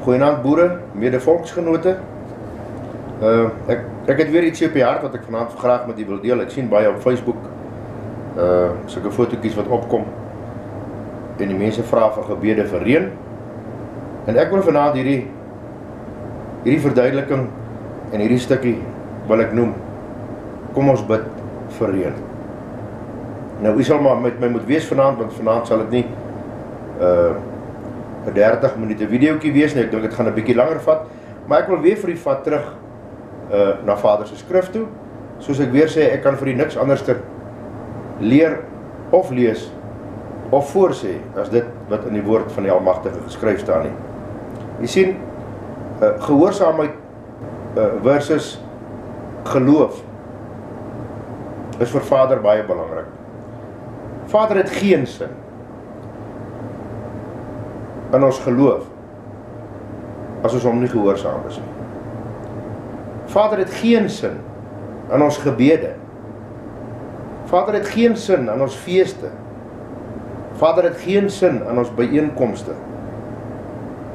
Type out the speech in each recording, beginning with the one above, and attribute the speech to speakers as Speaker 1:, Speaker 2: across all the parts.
Speaker 1: Goeienaand boere, mede volksgenote. Ek het weer ietsie op die hart wat ek vanaand graag met u wil deel. Ek sien baie op Facebook sulke fotootjies wat opkom en die mense vra vir gebede vir reën. En ek wil vanaand hierdie verduideliking en hierdie stukkie wil ek noem, kom ons bid vir reën. Nou, u sal maar met my moet wees vanaand, want vanaand sal dit nie 'n 30 minute videoetjie wees nie. Ek dink dit gaan 'n bietjie langer vat, maar ek wil weer vir u vat terug na Vader se skrif toe. Soos ek weer sê, ek kan vir u niks anders te leer of lees of voorsê as dit wat in die woord van die Almagtige geskryf staan nie. Jy sien, gehoorsaamheid versus geloof is vir Vader baie belangrik. Vader het geen sin in ons geloof as ons hom nie gehoorsaam is nie. Vader het geen sin in ons gebede. Vader het geen sin in ons feeste. Vader het geen sin in ons byeenkomste.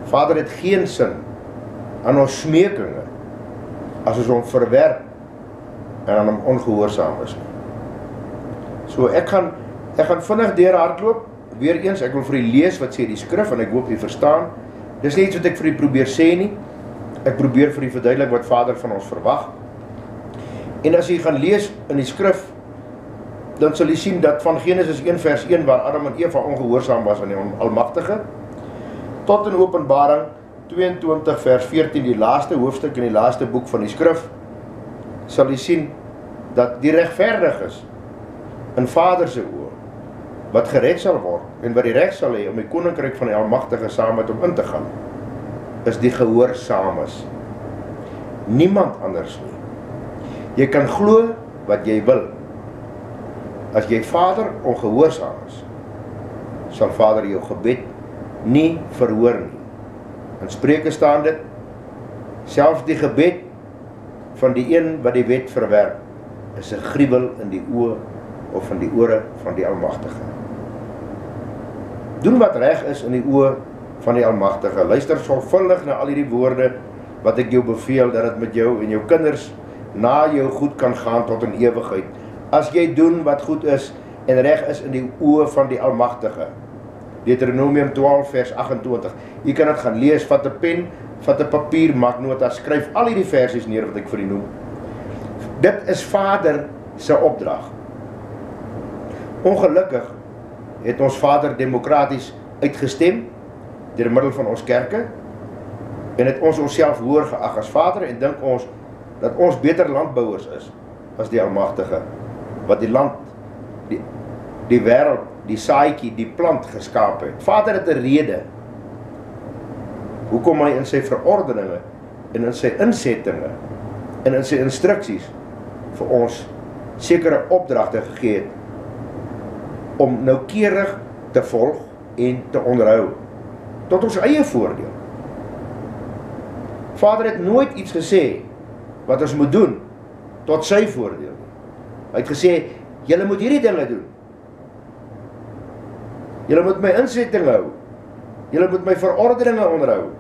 Speaker 1: Vader het geen sin in ons smeekinge as ons hom verwerp en aan hom ongehoorsaam is nie. So ek gaan vinnig deur hardloop. Weer eens, ek wil vir u lees wat sê die skrif en ek hoop u verstaan. Dis nie iets wat ek vir u probeer sê nie. Ek probeer vir u verduidelik wat Vader van ons verwag. En as u gaan lees in die skrif, dan sal u sien dat van Genesis 1 vers 1 waar Adam en Eva ongehoorsaam was aan die Almagtige, tot in Openbaring 22 vers 14, die laaste hoofstuk in die laaste boek van die skrif, sal u sien dat die regverdig is in Vader se oë, wat gered sal word en wat die reg sal hê om die koninkryk van die Almagtige saam met hom in te gaan, is die gehoorsaames. Niemand anders nie. Jy kan glo wat jy wil. As jy Vader ongehoorsaam is, sal Vader jou gebed nie verhoor nie. In Spreuke staan dit, selfs die gebed van die een wat die wet verwerp, is 'n gruwel in die oë of in die ore van die Almagtige. Doen wat reg is in die oë van die Almagtige. Luister sorgvuldig na al hierdie woorde wat ek jou beveel, dat dit met jou en jou kinders na jou goed kan gaan tot in ewigheid. As jy doen wat goed is en reg is in die oë van die Almagtige. Deuteronomium 12 vers 28. Jy kan dit gaan lees, vat 'n pen, vat 'n papier, maak nota, skryf al hierdie versies neer wat ek vir u noem. Dit is Vader se opdrag. Ongelukkig het ons Vader demokraties uitgestem deur middel van ons kerke en het ons onsself hoër geag as Vader en dink ons dat ons beter landbouers is as die Almagtige wat die land, die wêreld, die saadjie, die plant geskaap het. Vader het 'n rede hoekom hy in sy verordeninge en in sy insettinge en in sy instruksies vir ons sekere opdragte gegee het om noukeurig te volg en te onderhou tot ons eie voordeel. Vader het nooit iets gesê wat ons moet doen tot sy voordeel. Hy het gesê, julle moet hierdie dinge doen. Julle moet my insettinge hou. Julle moet my verordeninge onderhou.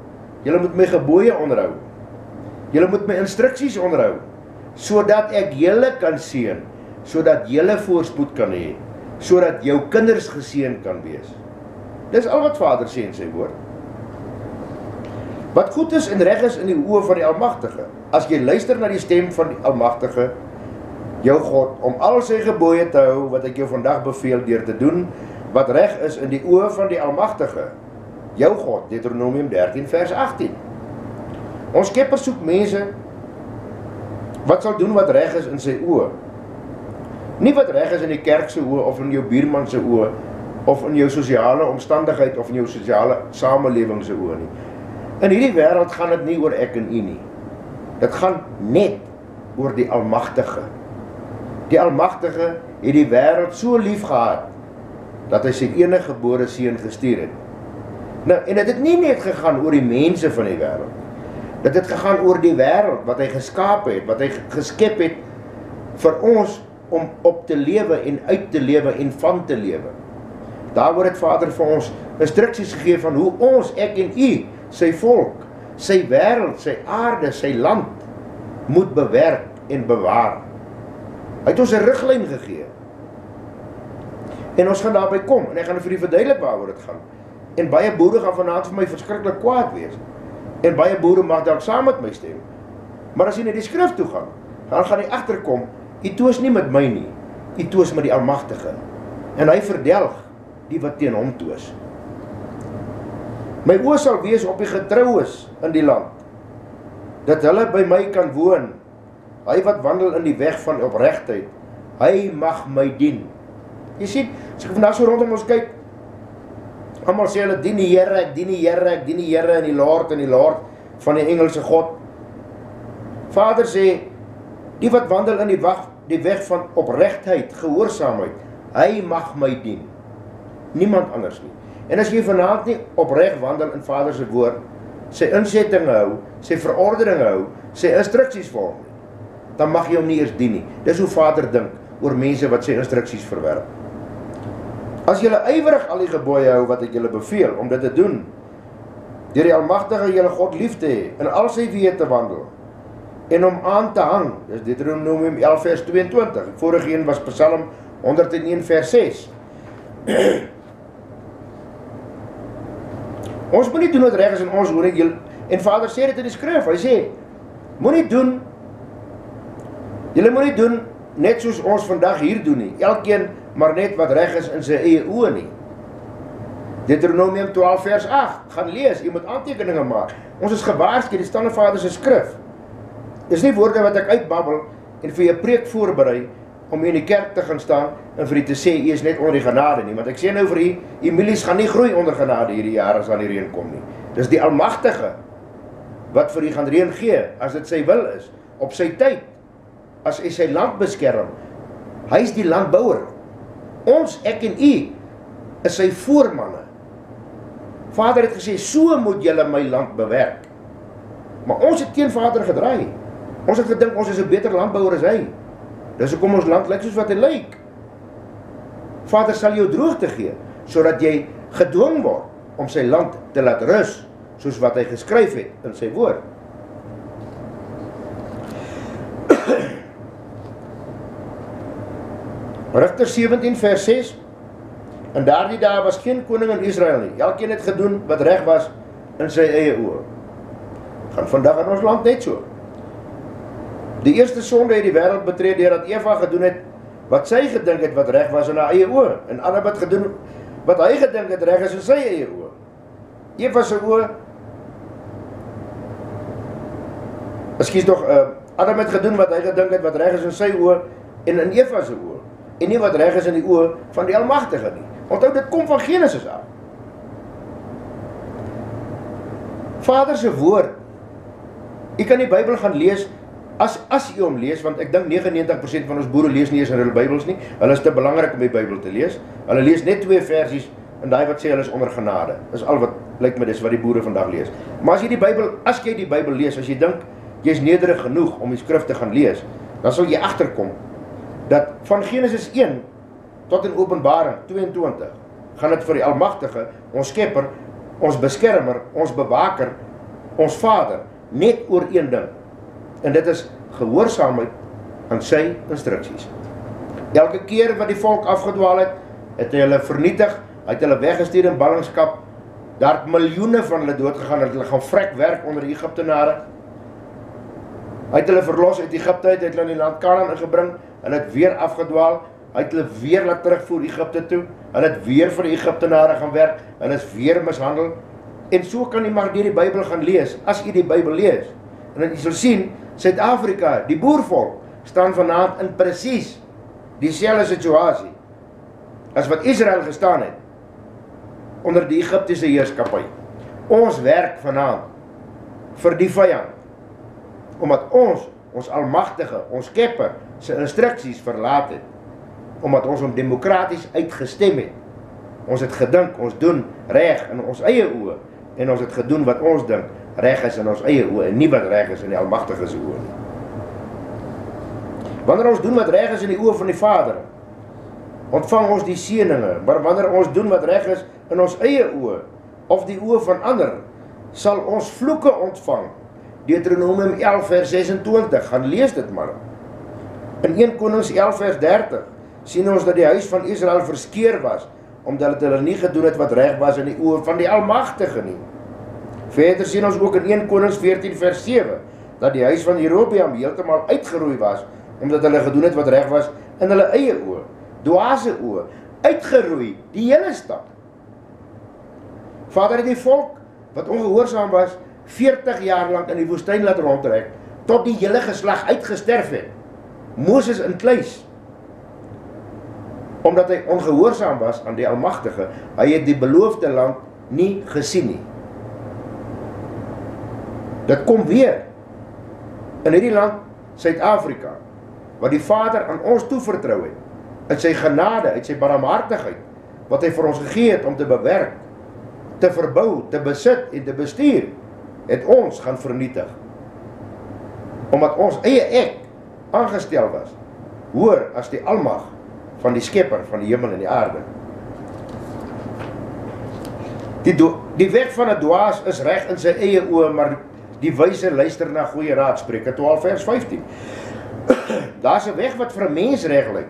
Speaker 1: Julle moet my gebooie onderhou. Julle moet my instruksies onderhou, sodat ek julle kan seën, sodat julle voorspoed kan hê, sodat jou kinders geseën kan wees. Dis al wat Vader sê in sy woord. Wat goed is en reg is in die oë van die Almagtige, as jy luister na die stem van die Almagtige, jou God, om al sy gebooie te hou, wat ek jou vandag beveel deur te doen, wat reg is in die oë van die Almagtige, jou God, Deuteronomium 13 vers 18. Ons Skepper soek mense wat sal doen wat reg is in sy oë. Nie wat reg is in die kerk se oë of in jou buurman se oë of in jou sosiale omstandigheid of in jou sosiale samelewing se oë nie. In hierdie wêreld gaan dit nie oor ek en u nie. Dit gaan net oor die Almagtige. Die Almagtige het die wêreld so lief gehad dat hy sy enige gebore seun gestuur het. Nou, en dit het nie net gegaan oor die mense van die wêreld. Dit het gegaan oor die wêreld wat hy geskaap het, wat hy geskep het vir ons om op te lewe en uit te lewe en van te lewe. Daaroor het Vader vir ons instruksies gegee van hoe ons, ek en u, sy volk, sy wêreld, sy aarde, sy land moet bewerk en bewaar. Hy het ons 'n riglyn gegee. En ons gaan daarby kom, en ek gaan vir u verduidelik waaroor dit gaan. En baie boere gaan vanaand vir my verskriklik kwaad wees. En baie boere mag dalk saam met my stem. Maar as jy na die skrif toe gaan, dan gaan jy agterkom, u toos nie met my nie, u toos met die Almagtige. En hy verdelg die wat teen hom toos. My oë sal wees op die getroues in die land, dat hulle by my kan woon. Hy wat wandel in die weg van opregtheid, hy mag my dien. Jy sien, as ek vandag so rondom ons kyk, almal sê hulle dien die Here, ek dien die Here, ek dien die Here en die Lord van die Engelse God. Vader sê, die wat wandel in die weg van opregtheid, gehoorsaamheid, hy mag my dien. Niemand anders nie. En as jy vanaand nie opreg wandel in Vader se woord, sy insettinge hou, sy verordeninge hou, sy instruksies volg nie, dan mag jy hom nie eers dien nie. Dis hoe Vader dink oor mense wat sy instruksies verwerp. As julle ywerig al die gebooie hou wat ek julle beveel om dit te doen, deur die Almagtige julle God lief te hê, in al sy weë te wandel, en om aan te hang, dis Deuteronomium 11 vers 22, vorige een was Psalm 101 vers 6. Ons moet nie doen wat reg is in ons hoor en Vader sê dit in die skrif, hy sê, julle moet nie doen net soos ons vandag hier doen nie, elkeen maar net wat reg is in sy eie oë nie. Deuteronomium 12 vers 8, gaan lees, jy moet aantekeninge maak. Ons is gewaarsku, dit staan in Vader se skrif. Dis nie woorde wat ek uitbabbel en vir 'n preek voorberei om in die kerk te gaan staan en vir u te sê, u is net onder die genade nie, want ek sê nou vir u, u milies gaan nie groei onder genade hierdie jaar as aan die reën kom nie. Dis die Almagtige wat vir u gaan reën gee, as dit sy wil is, op sy tyd, as hy sy land beskerm. Hy is die landbouer. Ons, ek en u, is sy voormanne. Vader het gesê, so moet julle my land bewerk. Maar ons het teen Vader gedraai. Ons het gedink, ons is 'n beter landbouer as hy. Dis hoekom ons land lyk soos wat hy lyk. Vader sal jou droogte gee, sodat jy gedwing word om sy land te laat rus, soos wat hy geskryf het in sy woord. Rigters 17 vers 6, in daardie dae was geen koning in Israel nie. Elkeen het gedoen wat reg was in sy eie oë. Gaan vandag in ons land net so. Die eerste sonde het die wêreld betree deurdat Eva gedoen het wat sy gedink het wat reg was in haar eie oë, en Adam het gedoen wat hy gedink het reg is in sy eie oë. Eva se oë, Adam het gedoen wat hy gedink het wat reg is in sy oë en in Eva se oë, en nie wat reg is in die oë van die Almagtige nie. Onthou, dit kom van Genesis af. Vader se woord, u kan die Bybel gaan lees, as u hom lees, want ek dink 99% van ons boere lees nie eens in hulle Bybels nie, hulle is te belangrik om die Bybel te lees, hulle lees net 2 versies, en daai wat sê hulle is onder genade, dis al wat, lyk my dis wat die boere vandag lees. Maar as jy die Bybel lees, as jy dink, jy is nederig genoeg om die skrif te gaan lees, dan sal jy agterkom, dat van Genesis 1 tot in Openbaring 22, gaan dit vir die Almagtige, ons Skepper, ons beskermer, ons bewaker, ons Vader, net oor een ding, en dit is gehoorsaamheid aan sy instruksies. Elke keer wat die volk afgedwaal het, het hy hulle vernietig, hy het hulle weggestuur in ballingskap, daar het miljoene van hulle doodgegaan, het hulle gaan vrek werk onder die Egiptenare, hy het hulle verlos uit Egipte, het hulle in die land Kanaan ingebring, hulle het weer afgedwaal, hy het hulle weer laat terugvoer Egipte toe, hulle het weer vir die Egiptenare gaan werk, hulle is weer mishandel, en so kan jy maar deur die Bybel gaan lees, as jy die Bybel lees, en dan jy sal sien, Suid-Afrika, die boervolk, staan vanaand in presies dieselfde situasie, as wat Israel gestaan het, onder die Egiptiese heerskappy. Ons werk vanaand, vir die vyand, omdat ons Almagtige, ons Skepper, sy instruksies verlaat het, omdat ons hom demokraties uitgestem het. Ons het gedink, ons doen reg in ons eie oë, en ons het gedoen wat ons dink reg is in ons eie oë, en nie wat reg is in die Almagtige se oë nie. Wanneer ons doen wat reg is in die oë van die Vader, ontvang ons die seëninge, maar wanneer ons doen wat reg is in ons eie oë, of die oë van ander, sal ons vloeke ontvang. Deuteronomium 11 vers 26, gaan lees dit maar. In 1 Konings 11 vers 30 sien ons dat die huis van Israel verskeer was, omdat hulle nie gedoen het wat reg was in die oë van die Almagtige nie. Verder sien ons ook in 1 Konings 14 vers 7, dat die huis van Jerobeam heeltemal uitgeroei was, omdat hulle gedoen het wat reg was in hulle eie oë, dwaase oë, uitgeroei, die hele stad. Vader het die volk, wat ongehoorsaam was, 40 jaar lang in die woestyn laat rondtrek, tot die hele geslag uitgesterf het. Moses in kluis, omdat hy ongehoorsaam was aan die Almagtige, hy het die beloofde land nie gesien nie. Dit kom weer, in hierdie land, Suid-Afrika, wat die Vader aan ons toevertrou het, uit sy genade, uit sy barmhartigheid, wat hy vir ons gegee het om te bewerk, te verbou, te besit en te bestuur, het ons gaan vernietig. Omdat ons eie ek aangestel was, hoor as die almag van die skepper van die hemel en die aarde. Die weg van 'n dwaas is reg in sy eie oë, maar die wyse luister na goeie raad, Spreuke 12 vers 15. Daar's 'n weg wat vir 'n mens reg lyk,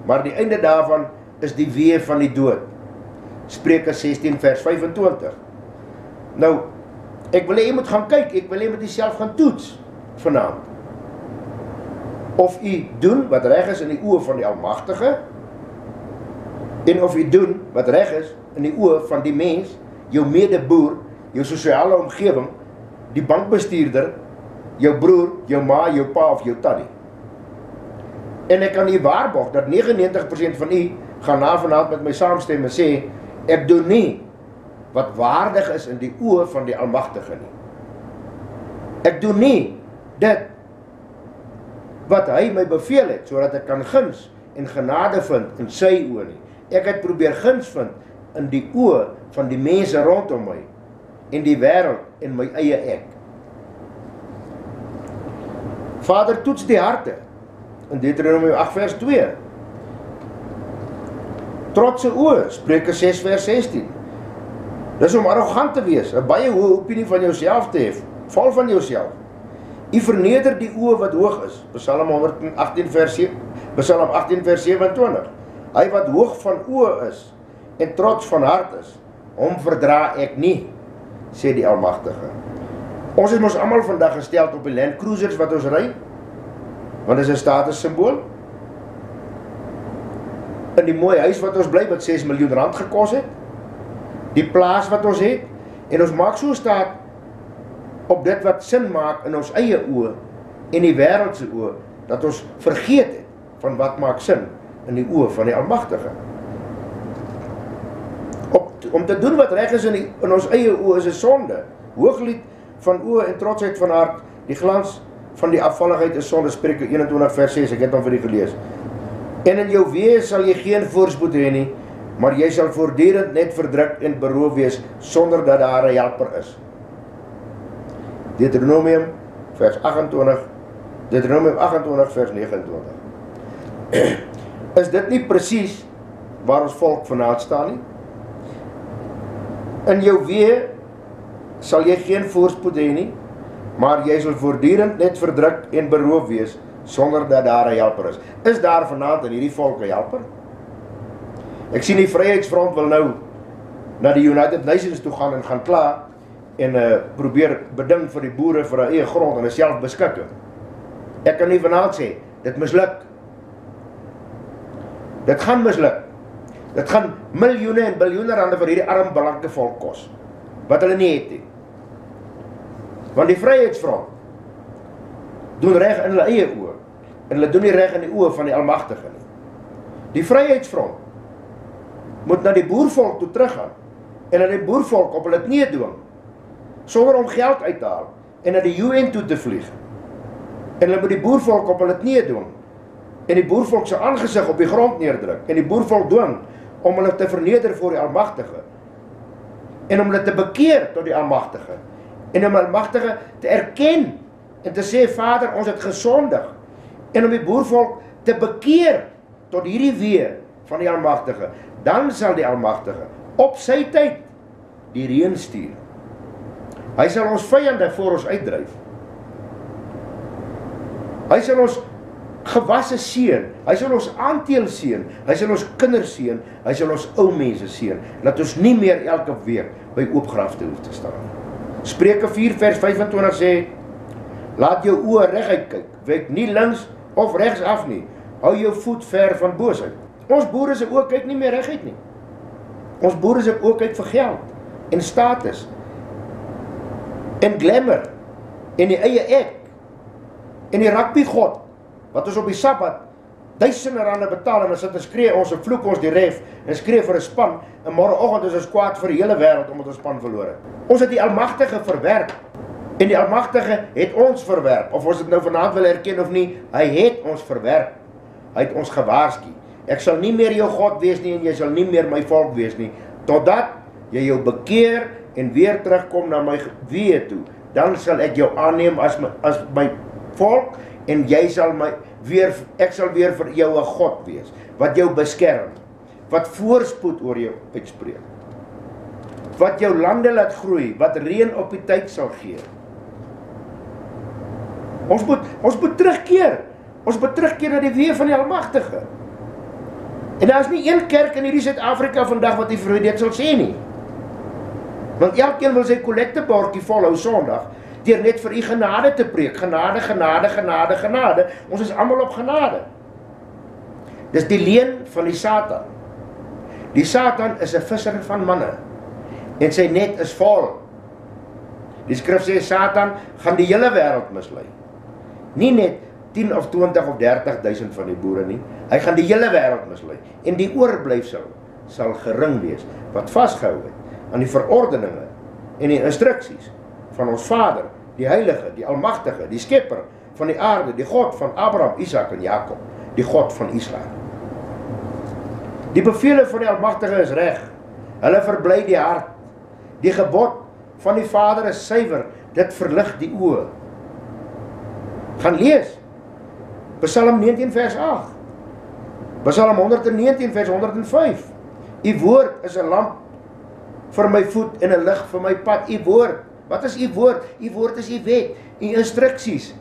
Speaker 1: maar die einde daarvan is die weë van die dood. Spreuke 16 vers 25. Nou, ek wil hê jy moet gaan kyk, ek wil hê jy moet jouself gaan toets vanaand. Of jy doen wat reg is in die oë van die Almagtige, en of jy doen wat reg is in die oë van die mens, jou medeboer, jou sosiale omgewing, die bankbestuurder, jou broer, jou ma, jou pa of jou tannie. En ek kan u waarborg dat 99% van u gaan na vanaand met my saamstem en sê, ek doen nie wat waardig is in die oë van die Almagtige nie. Ek doen nie dit wat hy my beveel het, sodat ek kan guns en genade vind in sy oë nie. Ek het probeer guns vind in die oë van die mense rondom my, en die wêreld en my eie ek. Vader, toets die harte, in Deuteronomium 8 vers 2. Trotse oë, Spreuke 6 vers 16. Dis om arrogant te wees, 'n baie hoë opinie van jouself te hê, val van jouself. U verneder die oë wat hoog is, Psalm 18 vers 27. Hy wat hoog van oë is, en trots van hart is, hom verdra ek nie, sê die Almagtige. Ons is mos almal vandag gestel op die Land Cruisers wat ons ry, want dit is 'n statussymbool. In die mooi huis wat ons bly, wat 6 miljoen rand gekos het, die plaas wat ons het, en ons maak so staat op dit wat sin maak in ons eie oë, en die wêreld se oë, dat ons vergeet het van wat maak sin in die oë van die Almagtige. Om te doen wat reg is in ons eie oë is 'n sonde. Hooglied van oë en trotsheid van hart, die glans van die afvalligheid is sonde, Spreuke 21 vers 6, ek het hom vir u gelees. En in jou weë sal jy geen voorspoed hê nie, maar jy sal voortdurend net verdruk en beroof wees, sonder dat daar 'n helper is. Deuteronomium 28 vers 29. Is dit nie presies waar ons volk vanaand staan nie? In jou weë sal jy geen voorspoed hê nie, maar jy sal voortdurend net verdruk en beroof wees, sonder dat daar 'n helper is. Is daar vanaand in hierdie volk 'n helper? Ek sien die Vryheidsfront wil nou na die United Nations toe gaan en gaan kla, en probeer beding vir die boere vir hulle eie grond en hulle selfbeskikking. Ek kan nie vanaand sê, dit misluk. Dit gaan misluk. Dit gaan miljoene en biljoene rande vir hierdie arm blanke volk kos, wat hulle nie het nie. Want die Vryheidsfront doen reg in hulle eie oë, en hulle doen nie reg in die oë van die Almagtige nie. Die Vryheidsfront moet na die boervolk toe teruggaan, en na die boervolk op hulle knieë dwing, sonder om geld uit te haal, en na die UN toe te vlieg. En hulle moet die boervolk op hulle knieë dwing, en die boervolk se aangesig op die grond neerdruk, en die boervolk dwing om hulle te verneder voor die Almagtige, en om hulle te bekeer tot die Almagtige, en om die Almagtige te erken, en te sê, Vader, ons het gesondig, en om die boervolk te bekeer tot hierdie weë van die Almagtige, dan sal die Almagtige op sy tyd die reën stuur. Hy sal ons vyande voor ons uitdryf. Hy sal ons gewasse seën, hy sal ons aanteel seën, hy sal ons kinders seën, hy sal ons ou mense seën, dat ons nie meer elke week by oopgrafte hoef te staan. Spreuke 4 vers 25 sê, laat jou oë reguit kyk, kyk nie links of regs af nie, hou jou voet ver van boosheid. Ons boere se oë kyk nie meer reguit nie. Ons boere se oë kyk vir geld en status en glamour en die eie ek en die rugby god wat ons op die Sabbat duisende rande betaal en dan sit en skree ons en vloek ons die ref en skree vir 'n span en môreoggend is ons kwaad vir die hele wêreld omdat ons span verloor het. Ons het die Almagtige verwerp en die Almagtige het ons verwerp, of ons dit nou vanaand wil erken of nie, hy het ons verwerp. Hy het ons gewaarsku. Ek sal nie meer jou God wees nie en jy sal nie meer my volk wees nie, totdat jy jou bekeer en weer terugkom na my weë toe. Dan sal ek jou aanneem as my volk en jy sal ek sal weer vir jou 'n God wees, wat jou beskerm, wat voorspoed oor jou uitspreek, wat jou lande laat groei, wat reën op die tyd sal gee. Ons moet terugkeer. Ons moet terugkeer na die weë van die Almagtige. En daar is nie een kerk in hierdie Suid-Afrika vandag wat vir dit sal sê nie. Want elkeen wil sy kollektebordjie volhou Sondag, deur net vir u genade te preek. Genade, genade, genade, genade. Ons is almal op genade. Dis die leuen van die Satan. Die Satan is 'n visser van manne. En sy net is vol. Die skrif sê Satan gaan die hele wêreld mislei. Nie net 10 of 20 of 30.000 van die boere nie. Hy gaan die hele wêreld mislei. En die oorblyfsel sal gering wees, wat vasgehou het aan die verordeninge en die instruksies van ons Vader, die Heilige, die Almagtige, die Skepper van die aarde, die God van Abraham, Isak en Jakob, die God van Israel. Die bevele van die Almagtige is reg. Hulle verbly die hart. Die gebod van die Vader is suiwer, dit verlig die oë. Gaan lees. Psalm 19 vers 8. Psalm 119 vers 105. U woord is 'n lamp vir my voet en 'n lig vir my pad. U woord. Wat is u woord? U woord is u wet, u instruksies,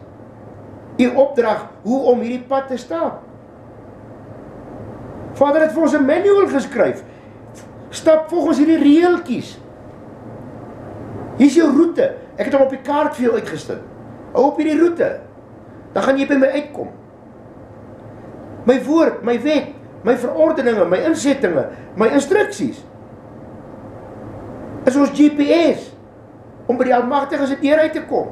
Speaker 1: u opdrag hoe om hierdie pad te stap. Vader het vir ons 'n manual geskryf. Stap volgens hierdie reeltjies. Hier is jou roete. Ek het hom op die kaart vir jou uitgestit. Hou op hierdie roete. Dan gaan jy by my uitkom. My woord, my wet, my verordeninge, my insettinge, my instruksies is ons GPS om by die Almagtige se deur uit te kom.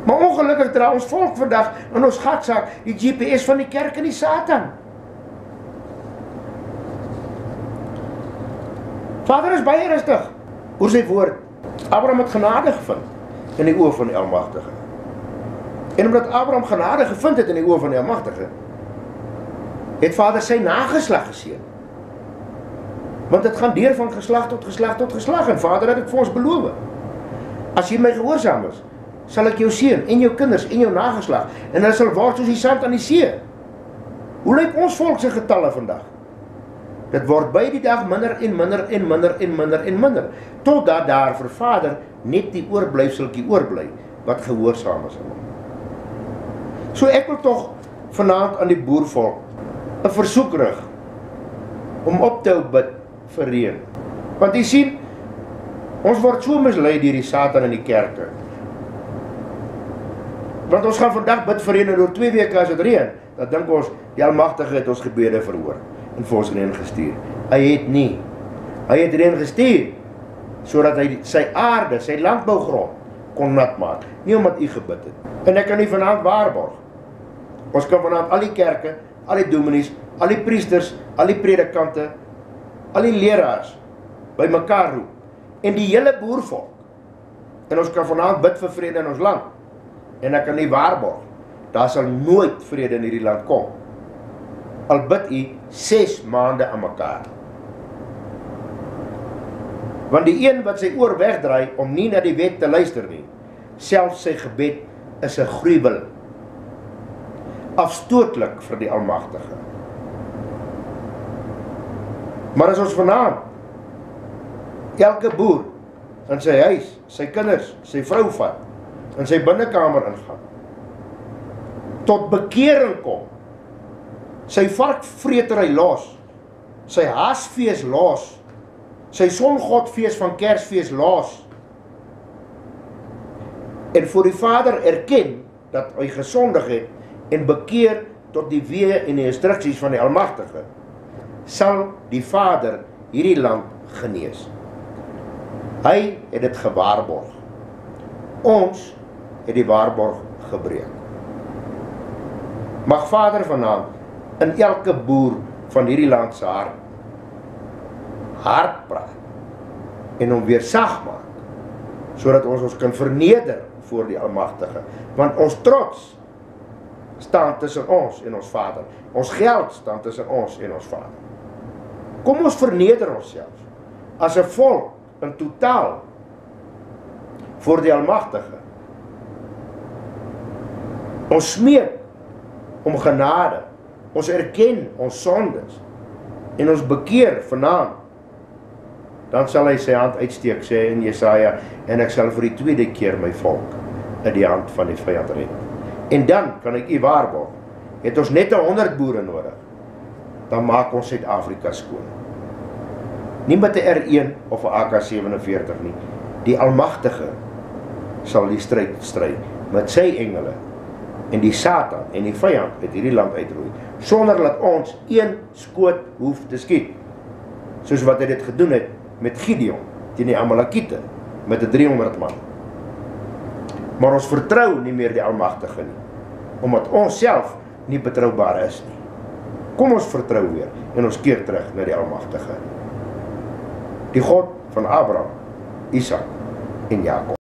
Speaker 1: Maar ongelukkig dra ons volk vandag in ons gatsak die GPS van die kerk en die Satan. Vader is baie rustig oor sy woord. Abraham het genade gevind in die oë van die Almagtige. En omdat Abraham genade gevind het in die oë van die Almagtige, het Vader sy nageslag geseën. Want dit gaan deur van geslag tot geslag tot geslag, en Vader het dit vir ons beloof. As jy my gehoorsaam is, sal ek jou seën en jou kinders en jou nageslag, en hulle sal word soos die sand aan die see. Hoe lyk ons volk se getalle vandag? Dit word by die dag minder en minder en minder en minder en minder, totdat daar vir Vader net die oorblyfseltjie oorbly wat gehoorsaam is aan hom. So ek wil tog vanaand aan die boervolk 'n versoek rig om op te hou bid vir reën. Want jy sien, ons word so mislei deur die Satan in die kerke. Want ons gaan vandag bid vir reën en oor 2 weke as dit reën, dan dink ons die Almagtige het ons gebede verhoor en vir ons reën gestuur. Hy het nie. Hy het reën gestuur sodat hy sy aarde, sy landbougrond kon nat maak, nie omdat u gebid het. En ek kan nie vanaand waarborg. Ons kan vanaand al die kerke, al die dominees, al die priesters, al die predikante, al die leraars by mekaar roep en die hele boervolk. En ons kan vanaand bid vir vrede in ons land. En ek kan nie waarborg, daar sal nooit vrede in hierdie land kom. Al bid u 6 maande aan mekaar. Want die een wat sy oor wegdraai om nie na die wet te luister nie, selfs sy gebed is 'n gruwel. Afstootlik vir die Almagtige. Maar as ons vanaand, elke boer, in sy huis, sy kinders, sy vrou vat, in sy binnekamer ingaan, tot bekering kom, sy varkvretery los, sy haasfees los, sy songodfees van Kersfees los, en voor die Vader erken dat hy gesondig het, en bekeer tot die weë en die instruksies van die Almagtige, sal die Vader hierdie land genees. Hy het dit gewaarborg. Ons het die waarborg gebreek. Mag Vader vanaand in elke boer van hierdie land se hart praat en hom weer sag maak, sodat ons kan verneder voor die Almagtige, want ons trots staan tussen ons en ons Vader. Ons geld staan tussen ons en ons Vader. Kom ons verneder onsself as 'n volk in totaal voor die Almagtige. Ons smeek om genade, ons erken ons sondes en ons bekeer vanaand. Dan sal hy sy hand uitsteek, sê in Jesaja, en ek sal vir die tweede keer my volk in die hand van die vyand red. En dan kan ek u waarborg, het ons net 100 boere nodig, dan maak ons Suid-Afrika skoon. Nie met 'n R1 of 'n AK-47 nie. Die Almagtige sal die stryd stry met sy engele en die Satan en die vyand uit hierdie land uitroei, sonder dat ons een skoot hoef te skiet, soos wat hy dit gedoen het met Gideon teen die Amalekiete met 'n 300 man. Maar ons vertrou nie meer die Almagtige nie, omdat ons self nie betroubaar is nie. Kom ons vertrou weer en ons keer terug na die Almagtige, die God van Abraham, Isak en Jakob.